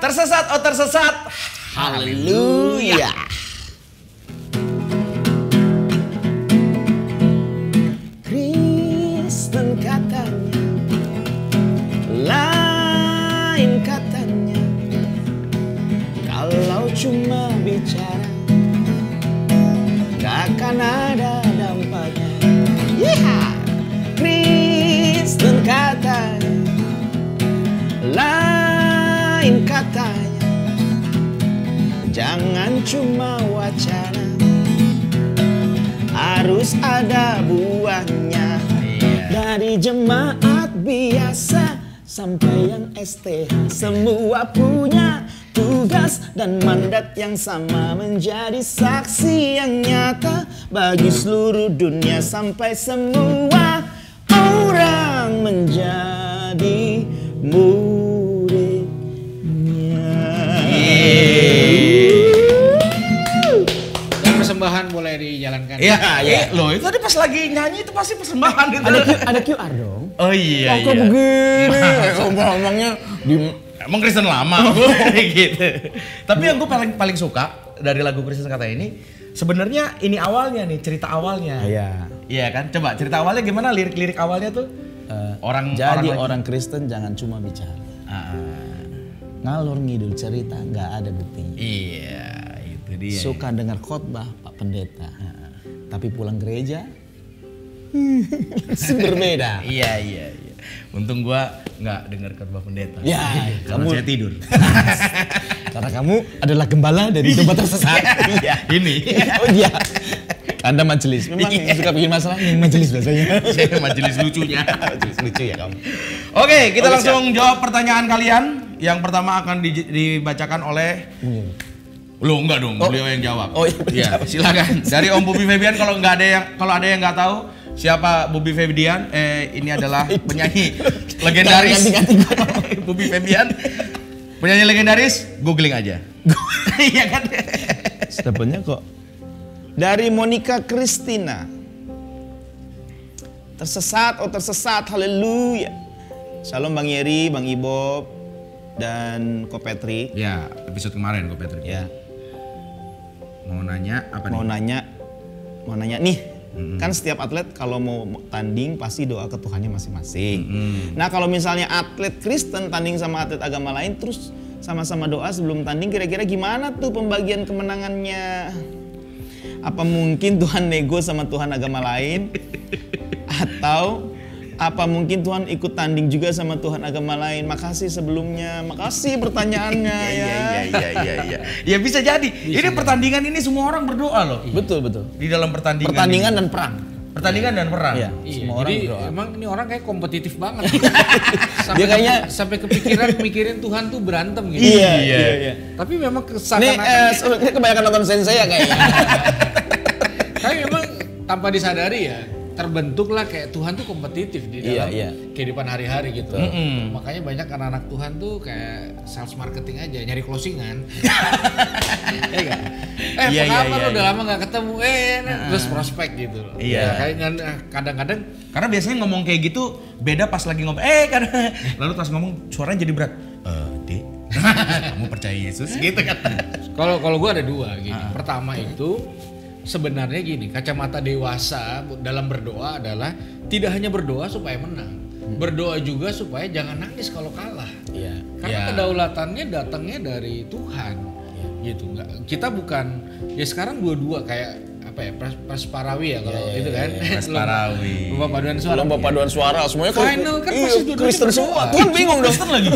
Tersesat oh tersesat. Haleluya. Kristen katanya, lain katanya, kalau cuma bicara gak akan ada dampaknya. Kristen katanya, lain katanya, jangan cuma wacana, harus ada buahnya. Dari jemaat biasa sampai yang STH, semua punya tugas dan mandat yang sama, menjadi saksi yang nyata bagi seluruh dunia sampai semua orang menjadi muridnya. Dan persembahan boleh dijalankan. Iya, iya. Loh, itu tadi pas lagi nyanyi itu pasti persembahan itu. Ada QR dong. Oh iya, Kok begini? Ngomongnya di Emang Kristen lama gitu. Tapi yang gue paling suka dari lagu Kristen kata ini sebenarnya ini awalnya nih, cerita awalnya. Iya. Iya kan? Coba cerita awalnya gimana? Lirik-lirik awalnya tuh? Orang Kristen jangan cuma bicara. Ngalor ngidul cerita nggak ada buktinya. Iya, itu dia. Suka dengar khotbah Pak Pendeta. Tapi pulang gereja berbeda. Iya. Untung gua nggak dengar khotbah pendeta. Ya, karena saya tidur. Karena kamu adalah gembala dari domba tersesat. Iya. Ini. Oh iya. Anda majelis. Memang yang suka bikin masalah yang majelis biasanya. Saya majelis lucunya. Majelis lucu ya kamu. Oke, kita langsung jawab pertanyaan kalian. Yang pertama akan dibacakan oleh Loh enggak dong, beliau yang jawab. Oh iya, silakan. Dari Om Bubi Febian kalau ada yang nggak tahu siapa Bubi Febian, ini adalah penyanyi legendaris. Bubi Febian, penyanyi legendaris, googling aja. Iya kan? Stepnya kok. Dari Monica Christina. Tersesat, oh tersesat, haleluya. Shalom Bang Yeri, Bang Ibob, dan Ko Patrick. Ya, episode kemarin Ko Patrick. Ya. Mau nanya apa Mau nih? nanya nih. Kan setiap atlet kalau mau tanding pasti doa ke Tuhannya masing-masing. Nah kalau misalnya atlet Kristen tanding sama atlet agama lain terus sama-sama doa sebelum tanding, kira-kira gimana tuh pembagian kemenangannya? Apa mungkin Tuhan nego sama Tuhan agama lain? Atau apa mungkin Tuhan ikut tanding juga sama Tuhan agama lain? Makasih sebelumnya, makasih pertanyaannya ya. Iya. Ya bisa jadi. Ini pertandingan ini semua orang berdoa loh. Betul. Di dalam pertandingan. Pertandingan dan perang. Pertandingan dan perang. Iya. Iya, Semua orang jadi berdoa. emang ini orang kayak kompetitif banget. Dia kayaknya sampai kepikiran mikirin Tuhan tuh berantem gitu. Iya. Tapi memang Nih, keseakan-akan ini kebanyakan nonton Sensei ya kayaknya. tapi memang tanpa disadari ya terbentuklah kayak Tuhan tuh kompetitif di dalam kehidupan hari-hari gitu. Makanya banyak anak-anak Tuhan tuh kayak sales marketing aja, nyari closingan. Iya kan? Apa lo udah lama gak ketemu? Terus prospek gitu. Iya. Ya, kayak kadang-kadang Karena biasanya ngomong kayak gitu beda pas lagi ngomong. Lalu pas ngomong suaranya jadi berat. Dek, kamu percaya Yesus gitu kan? Kalau gue ada dua gini. Pertama itu sebenarnya gini, kacamata dewasa dalam berdoa adalah tidak hanya berdoa supaya menang, berdoa juga supaya jangan nangis kalau kalah. Karena kedaulatannya datangnya dari Tuhan, gitu. Nggak, kita bukan ya sekarang dua-dua kayak apa ya Prasparawi ya kalau gitu kan. Prasparawi. Lomba paduan suara. Lomba paduan suara semuanya Final kan pasti dua-duanya Kristen berdoa. semua. Tuhan bingung dong. Kristen lagi.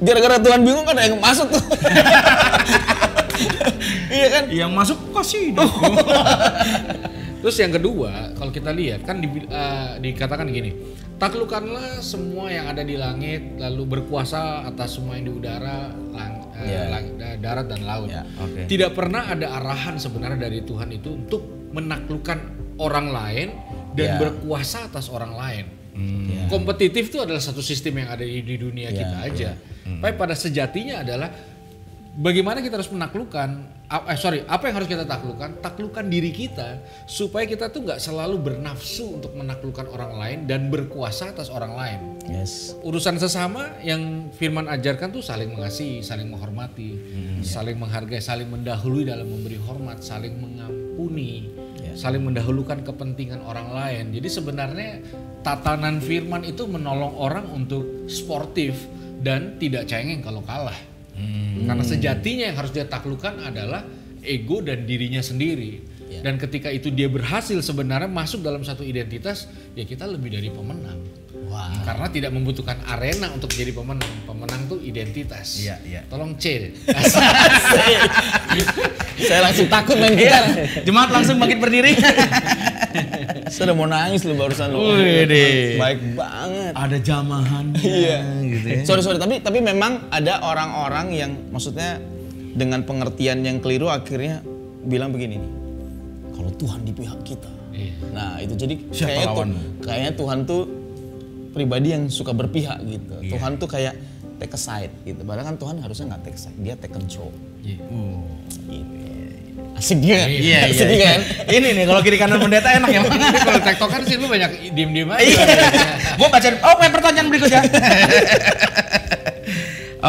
Gara-gara Tuhan bingung kan ada yang masuk tuh. Iya kan? Yang masuk kasih. Terus yang kedua, kalau kita lihat kan dikatakan gini, taklukkanlah semua yang ada di langit, lalu berkuasa atas semua yang di udara, darat dan laut. Tidak pernah ada arahan sebenarnya dari Tuhan itu untuk menaklukkan orang lain dan berkuasa atas orang lain. Kompetitif itu adalah satu sistem yang ada di dunia kita aja. Tapi pada sejatinya adalah bagaimana kita harus menaklukkan, apa yang harus kita taklukkan? Taklukkan diri kita supaya kita tuh nggak selalu bernafsu untuk menaklukkan orang lain dan berkuasa atas orang lain. Yes. Urusan sesama yang Firman ajarkan tuh saling mengasihi, saling menghormati, saling menghargai, saling mendahului dalam memberi hormat, saling mengampuni, saling mendahulukan kepentingan orang lain. Jadi sebenarnya tatanan Firman itu menolong orang untuk sportif dan tidak cengeng kalau kalah. Karena sejatinya yang harus dia taklukkan adalah ego dan dirinya sendiri. Dan ketika itu dia berhasil sebenarnya masuk dalam satu identitas, ya kita lebih dari pemenang. Karena tidak membutuhkan arena untuk jadi pemenang. Pemenang tuh identitas. Tolong C. Saya langsung takut main gitar. Jemaat langsung bangkit berdiri. Saya udah mau nangis lu barusan lu. Baik banget. Ada jamahannya gitu ya. Sorry, tapi memang ada orang-orang yang maksudnya dengan pengertian yang keliru akhirnya bilang begini nih. Kalau Tuhan di pihak kita. Nah, itu jadi kayaknya Tuhan tuh pribadi yang suka berpihak gitu. Tuhan tuh kayak take a side gitu. Padahal kan Tuhan harusnya nggak take a side, dia take control. Gitu. Asik juga. Iya. Kan? Ini nih kalau kiri kanan pendeta enak ya. Kalau tektokan sih lu banyak diem-diem aja. Gua baca pertanyaan berikutnya.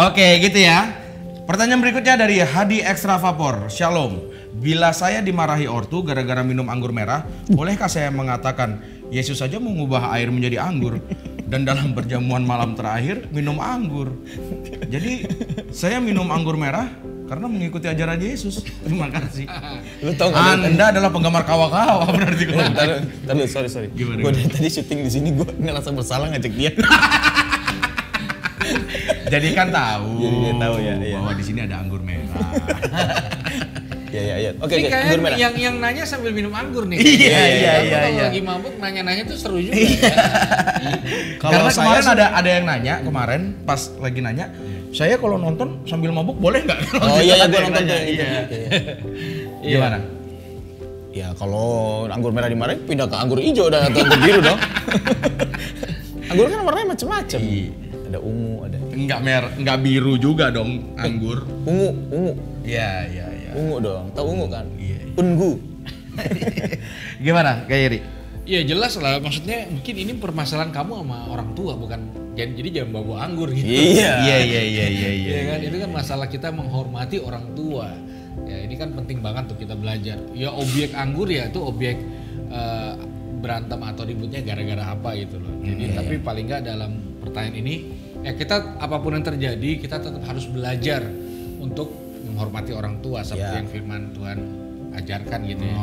Oke, gitu ya. Pertanyaan berikutnya dari Hadi Extra Vapor. Shalom. Bila saya dimarahi ortu gara-gara minum anggur merah, bolehkah saya mengatakan Yesus saja mengubah air menjadi anggur dan dalam perjamuan malam terakhir minum anggur. Jadi saya minum anggur merah karena mengikuti ajaran Yesus. Terima kasih. Lu tau gak? Anda adalah penggemar kawa-kawa berarti. Sorry. Gimana? Gue dari tadi syuting di sini gue ngerasa bersalah ngajak dia. Jadi kan tahu. Jadi dia tahu ya. Bahwa di sini ada anggur merah. Iya. Oke, Ini kayak anggur merah. yang nanya sambil minum anggur nih. Iya. Kalau lagi mabuk nanya-nanya tuh seru juga. Karena kemarin ada yang nanya kemarin pas lagi nanya, saya kalau nonton sambil mabuk boleh nggak? Oh iya, gue nonton tuh. Iya. Gimana? Ya kalau anggur merah dimarahin pindah ke anggur hijau dan atau anggur biru dong. Anggur kan warnanya macam-macam. Ada ungu, ada. Enggak biru juga dong anggur. Ungu. Iya. Ungu dong. Tahu ungu kan? Iya. Ungu. Gimana, Kak Yeri? Iya jelas lah, maksudnya mungkin ini permasalahan kamu sama orang tua, bukan jadi jangan bawa anggur gitu. Iya. Iya kan, itu kan masalah kita menghormati orang tua. Ya ini kan penting banget tuh kita belajar. Ya objek anggur ya itu objek berantem atau ributnya gara-gara apa gitu loh. Jadi tapi paling nggak dalam pertanyaan ini, ya kita apapun yang terjadi kita tetap harus belajar untuk menghormati orang tua seperti yang firman Tuhan ajarkan gitu ya.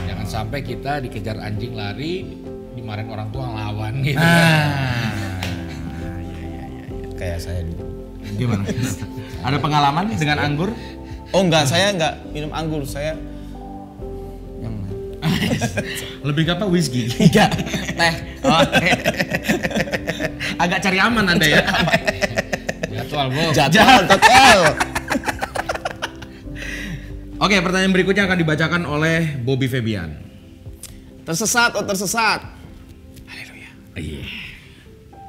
Jangan sampai kita dikejar anjing lari, dimarahin orang tua ngelawan gitu. Kayak saya dulu. Gimana? Ada pengalaman dengan anggur? Oh enggak, saya enggak minum anggur, saya yang Lebih ke apa? Whisky? enggak, teh. Agak cari aman Anda ya. Jadwal, Bo. Jadwal. Oke, pertanyaan berikutnya akan dibacakan oleh Bobby Febian. Tersesat. Haleluya. Iya.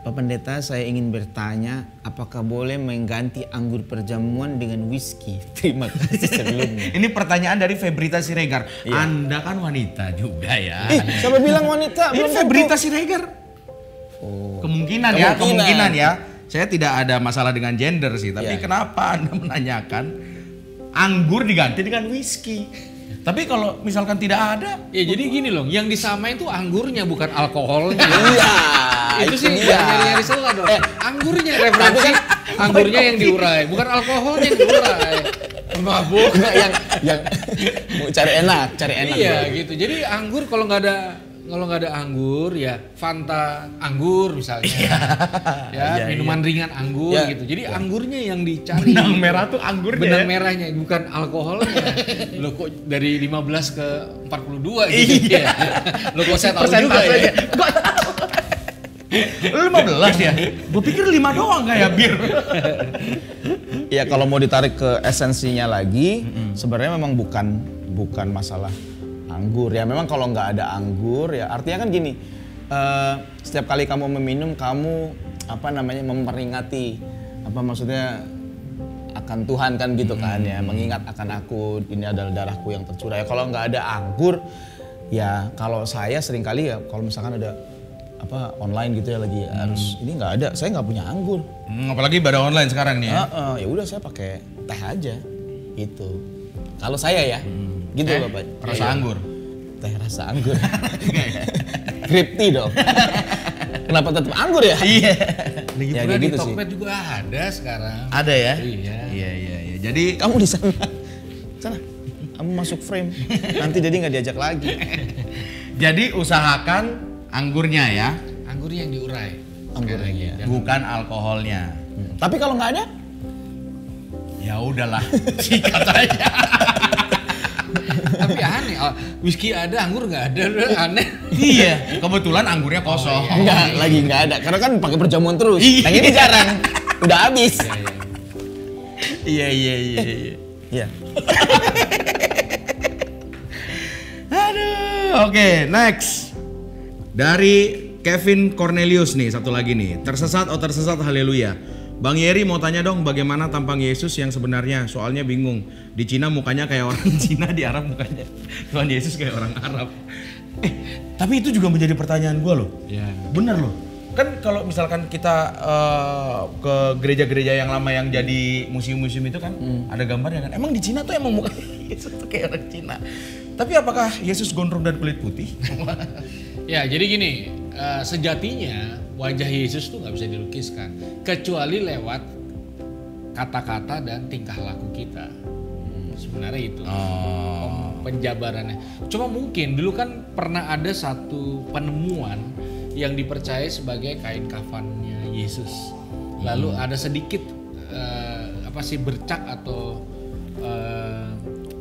Pak Pendeta, saya ingin bertanya, apakah boleh mengganti anggur perjamuan dengan whisky? Terima kasih sebelumnya. Ini pertanyaan dari Febrita Siregar. Iya. Anda kan wanita juga ya. Siapa bilang wanita? Ini Febrita Siregar. Oh. Kemungkinan ya. Saya tidak ada masalah dengan gender sih, tapi kenapa Anda menanyakan anggur diganti dengan whisky? Tapi kalau misalkan tidak ada, ya jadi gini loh, yang disamain tuh anggurnya bukan alkoholnya. Iya. Itu sih nyari salah dong. Anggurnya referensi, anggurnya yang diurai, bukan alkoholnya yang diurai. Mabuk. yang mau cari enak. Iya gitu. Jadi anggur kalau nggak ada anggur ya Fanta anggur misalnya. Minuman ringan anggur gitu. Jadi anggurnya yang dicari. Benang merah tuh anggurnya. Benang merahnya bukan alkoholnya. Lo kok dari 15 ke 42 gitu ya. Lo kok saya tahu juga ya. Lu 15 ya? Gue pikir 5 doang kayak bir. Ya kalau mau ditarik ke esensinya lagi, sebenarnya memang bukan masalah anggur. Ya memang kalau nggak ada anggur ya artinya kan gini, setiap kali kamu meminum kamu memperingati maksudnya akan Tuhan kan gitu kan ya, mengingat akan aku, ini adalah darahku yang tercurah. Ya kalau nggak ada anggur, ya kalau saya seringkali ya kalau misalkan ada apa online gitu ya lagi harus ini nggak ada, saya nggak punya anggur. Apalagi ibadah online sekarang nih ya. Ya udah saya pakai teh aja gitu. Kalau saya ya, gitu Bapak. Rasa anggur. Teh rasa anggur. Grip tea dong. Kenapa tetap anggur ya? Iya. Ya, kayak di gitu sih. Tokped juga ada sekarang. Ada ya? Iya. Iya. Jadi Kamu di sana. Sana. Kamu masuk frame. Nanti jadi nggak diajak lagi. jadi usahakan anggurnya ya, Anggur yang diurai. Anggurnya. Sekali lagi. bukan alkoholnya. Tapi kalau nggak ada? Ya udahlah, sikat aja. Tapi aneh, whisky ada, anggur nggak ada, aneh. Iya, kebetulan anggurnya kosong. Enggak, lagi nggak ada. Karena kan pakai perjamuan terus. Iya. Yang ini jarang. Udah habis. Iya. Iya. Aduh, oke, next. Dari Kevin Cornelius nih, satu lagi nih. Tersesat haleluya. Bang Yeri mau tanya dong bagaimana tampang Yesus yang sebenarnya, soalnya bingung. Di Cina mukanya kayak orang Cina, di Arab mukanya Tuhan Yesus kayak orang Arab. Tapi itu juga menjadi pertanyaan gue loh. Iya. Bener loh. Kan kalau misalkan kita ke gereja-gereja yang lama yang jadi museum-museum itu kan ada gambarnya kan. Emang di Cina tuh emang mukanya Yesus tuh kayak orang Cina. Tapi apakah Yesus gondrong dan kulit putih? Ya, jadi gini, sejatinya wajah Yesus tuh nggak bisa dilukiskan kecuali lewat kata-kata dan tingkah laku kita. Sebenarnya itu penjabarannya. Cuma mungkin dulu kan pernah ada satu penemuan yang dipercaya sebagai kain kafannya Yesus. Lalu ada sedikit bercak atau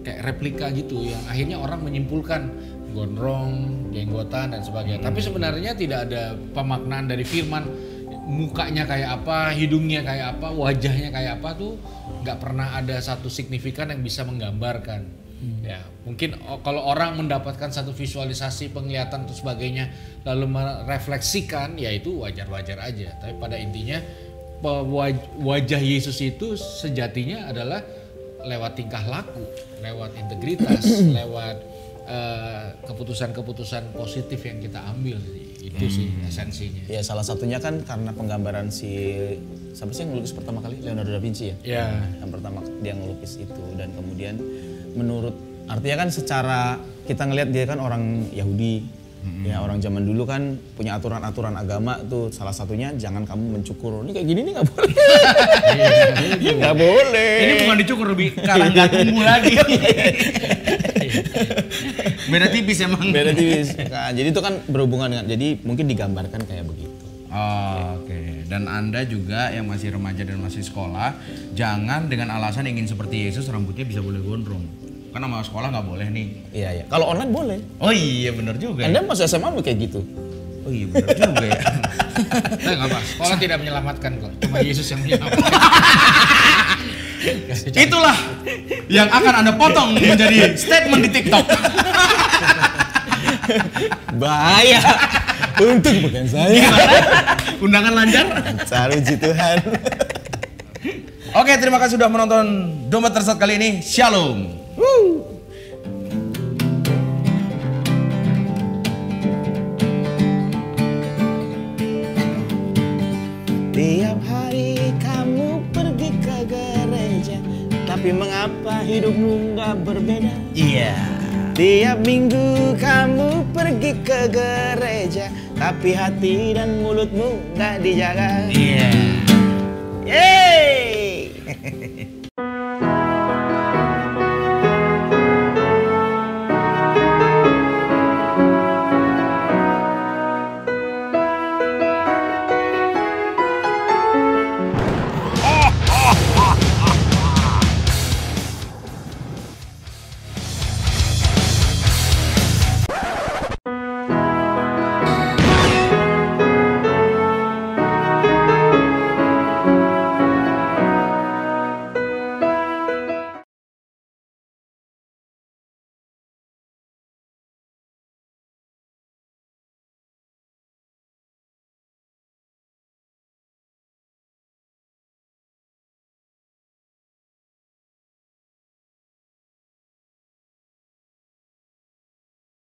kayak replika gitu yang akhirnya orang menyimpulkan gondrong, jenggotan dan sebagainya. Tapi sebenarnya tidak ada pemaknaan dari firman, mukanya kayak apa, hidungnya kayak apa, wajahnya kayak apa tuh nggak pernah ada satu signifikan yang bisa menggambarkan. Ya, mungkin kalau orang mendapatkan satu visualisasi, penglihatan dan sebagainya lalu merefleksikan, ya itu wajar-wajar aja. Tapi pada intinya wajah Yesus itu sejatinya adalah lewat tingkah laku, lewat integritas, lewat keputusan-keputusan positif yang kita ambil. Itu sih esensinya. Ya salah satunya kan karena penggambaran siapa sih yang ngelukis pertama kali? Leonardo da Vinci ya? Ya. Yang pertama dia ngelukis itu dan kemudian menurut artinya kan secara kita ngelihat dia kan orang Yahudi. Ya orang zaman dulu kan punya aturan-aturan agama tuh, salah satunya jangan kamu mencukur. Ini kayak gini nih nggak boleh. Nggak boleh. Ini bukan dicukur, lebih karang nggak tumbuh lagi. Beda tipis emang. Beda tipis. Nah, jadi itu kan berhubungan dengan, jadi mungkin digambarkan kayak begitu. Oke. Dan Anda juga yang masih remaja dan masih sekolah, jangan dengan alasan ingin seperti Yesus rambutnya bisa boleh gondrong. Kan sama sekolah nggak boleh nih. Iya iya. Kalau online boleh. Oh iya benar juga. Anda masih SMA kayak gitu. Oh iya benar juga ya. Nah, nggak apa. Sekolah tidak menyelamatkan kok. Cuma Yesus yang menyelamatkan. Itulah yang akan Anda potong menjadi statement di TikTok. Bahaya. Untung bukan saya. Undangan lancar. Puji Tuhan. Oke, terima kasih sudah menonton Dompet Tersesat kali ini. Shalom. Tiap hari kamu pergi ke gereja, tapi mengapa hidupmu nggak berbeda? Iya. Tiap minggu kamu pergi ke gereja, tapi hati dan mulutmu nggak dijaga. Iya. Yeay!